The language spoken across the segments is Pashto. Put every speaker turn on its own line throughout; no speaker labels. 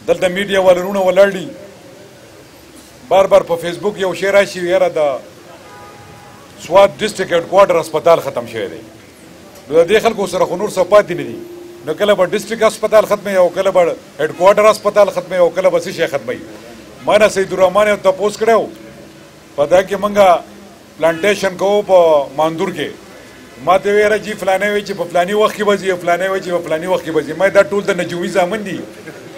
دلته میډیا والرونه ولاړ دي بار بار په فیسبوک یو شی راشي یاره د سوات ډسټرکټ هیډ کوارټر هسپتال ختم شوی دی نو د دې خلکو سره خو نور څه پاتې نه دي نو کله به ډسټرکټ هسپتال ختموي او کله به هیډ کوارټر هسپتال ختموي او کله به څه شی ختموي ما نه سید الرحمن یو تپوس کړی په دا کې موږ پلانټیشن کوو په ماندور کې ما ته ویره چې فلانی وایي چې په فلاني وخت کې به ځي فلانی وایي چې په فلاني وخت کې به ځي ما دا ټول د نجومي زامن دي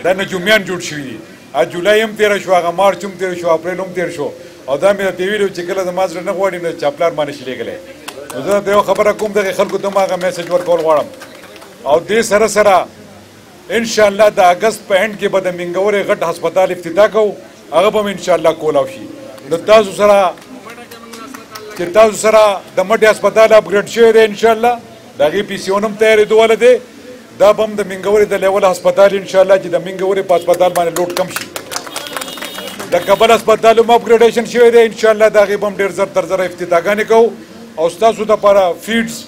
دا نجومیان جوړ شوي دي جولای هم تېره شو هغه مارچ هم تېر شو اپریل هم تېر شو او دا مې ورته ویلي چې کله زما زړه نه غواړي نو چاپلار ما نشي لېږلی نو زه درته یوه خبره کوم دغې خلکو ته هم هغه میسج ورکول غواړم او دې سره سره انشاءالله د اګست په اینډ کې به د منګورې غټ هسپتال افتتاح کوو هغه به م انشاءالله کولاو شي نو تاسو سره چې تاسو سره د مټې هسپتال اپګریډ شوی دی انشاءالله د هغې پیسیون هم تیارېدو والا دی دا به هم د منګورې د لیول هسپتال انشاءالله چې د منګورې په هسپتال باندې لوډ کم شي د کابل هسپتال هم اپګریډیشن شوی دی انشاءالله د هغې به هم ډېر زر تر زره افتتاحګانې کوو او ستاسو دپاره فیډز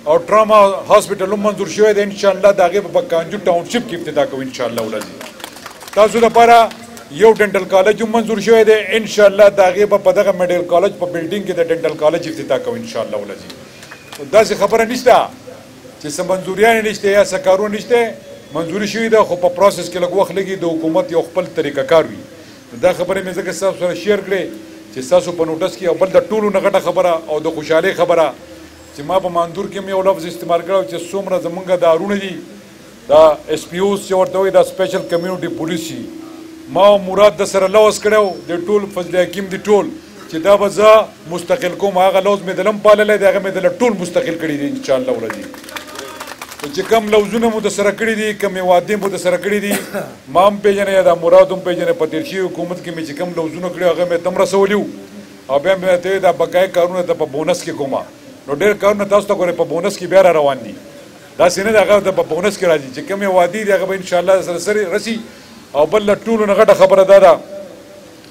او ټراما هاسپټل هم منظور شوی دی انشاءالله د هغې په کانجو ټاونشپ کې افتتاح کوو انشاءالله ولازي تاسو دپاره یو ډنټل کالج هم منظور شوی دی انشاءالله د هغې به په دغه میډیکل کالج په بلډینګ کې د ډنټل کالج افتتاح کوو انشاءالله ولازي داسې خبره نشته چې څه منظوریانې نشته یا څه کارونه نشته منظوري شوي ده خو په پروسس کې لږ وخت لګي د حکومت یو خپل طریقه کار وي دا خبرې مې ځکه ستاسو سره شیر کړې چې ستاسو په نوټس کې او بل د ټولو نه غټه خبره او د خوشحالۍ خبره چې ما په ماندور کې هم یو لفظ استعمال کړی چې څومره زمونږ دارونه دي دا ایس پی اوز چې ورته وایي دا سپیشل کمیونټي پولیس شي ما او مراد د سره لوز کړی د ټول فضل حکیم دي ټول چې دا به زه مستقل کوم هغه لوز مې دله هم پاللی دی هغه مې دله ټول مستقل کړي دي انشاءالله ورځي چې کم لوزونه مو د سره کړي دي کمې وعدې مو د سره کړي دي ما هم پېژنې یا دا مراد هم پېژنې په تېر شوي حکومت کې مې چې کم لوزونه کړي هغه مې تم رسولي وو او بیا مې ورته دا بقایي کارونه ته په بونس کې کومه نو ډېر کارونه تاسو ته ګورئ په بونس کې بیا را روان دي داسې نه ده هغه ته په بونس کې راځي چې کمې وعدې دي هغه به انشاءالله سره سره رسي او بل له ټولو نه غټه خبره دا ده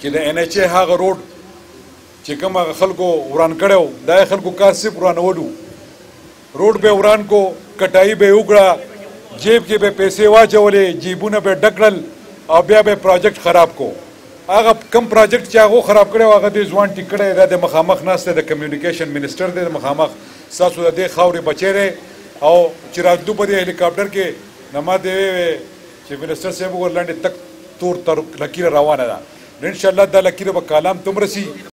چې د این ایچ ای هغه روډ چې کوم هغه خلکو وران کړی و دا یې خلکو کار صرف ورانولو روډ به وران کو کټایي به یې وکړه جیب کې به پیسې واچولې جیبونه به ډک کړل او بیا به پروجیکټ خراب کو هغه کم پروجیکټ چې هغه خراب کړی و هغه دې ځوان ټیک کړی دا د مخامخ ناست دی د کمیونیکیشن منسټر دی د مخامخ ستاسو د دې خاورې بچی دی او چې راتلو په دې هلیکاپټر کې نه ما ته ویې چې منسټر صاحب وګوره لاندې تک تور تر لکیره روانه ده انشاءالله دا لکیره به کالام تم رسي